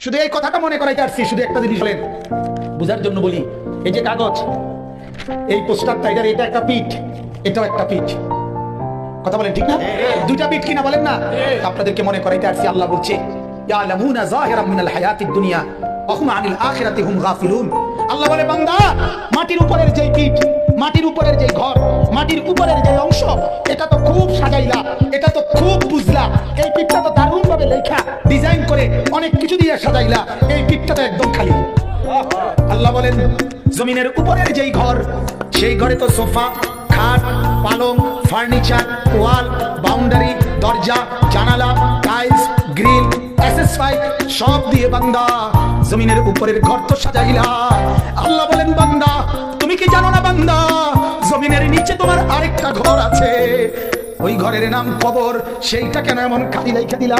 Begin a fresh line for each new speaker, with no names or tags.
শুধু এই কথাটা মনে করাইতে আসছি, শুধু একটা জিনিস বলেন বুঝার জন্য বলি। এই যে কাগজ, এই পোস্টার টাইগার, এটা একটা পিঠ, এটাও একটা পিঠ। কথা বলেন ঠিক না? দুইটা পিঠ কিনা বলেন না? আপনাদেরকে মনে করাইতে আসছি, আল্লাহ বলছে ইয়ালামুনা যাহিরাম মিনাল হায়াতিদ দুনিয়া ওয়া হুম আনিল আখিরাতি হুম গাফিলুন। আল্লাহ বলে বান্দা, মাটির উপরের যে পিঠ, মাটির উপরের যে ঘর, মাটির উপরের যে অংশ, এটা তো খুব সাজাইলা, এটা তো খুব বুঝলা, এই পিঠটা তো দারুণ ভাবে লেখা ডিজাইন করে অনেক কিছু দিয়ে সাজাইলা, এই পিঠটা তো একদম খালি। আল্লাহ বলেন জমিনের উপরের যেই ঘর, সেই ঘরে তো সোফা, খাট, পালং, ফার্নিচার, ওয়াল, বাউন্ডারি, দরজা, জানালা, টাইলস, গ্রিল, এসএস5 সব দিয়ে বান্দা জমিনের উপরের ঘর তো সাজাইলা। আল্লাহ বলেন বান্দা, তুমি কি জানো না বান্দা, জমিনের নিচে তোমার আরেকটা ঘর আছে, ওই ঘরের নাম কবর, সেইটা কেন এমন খালি রেখে দিলা?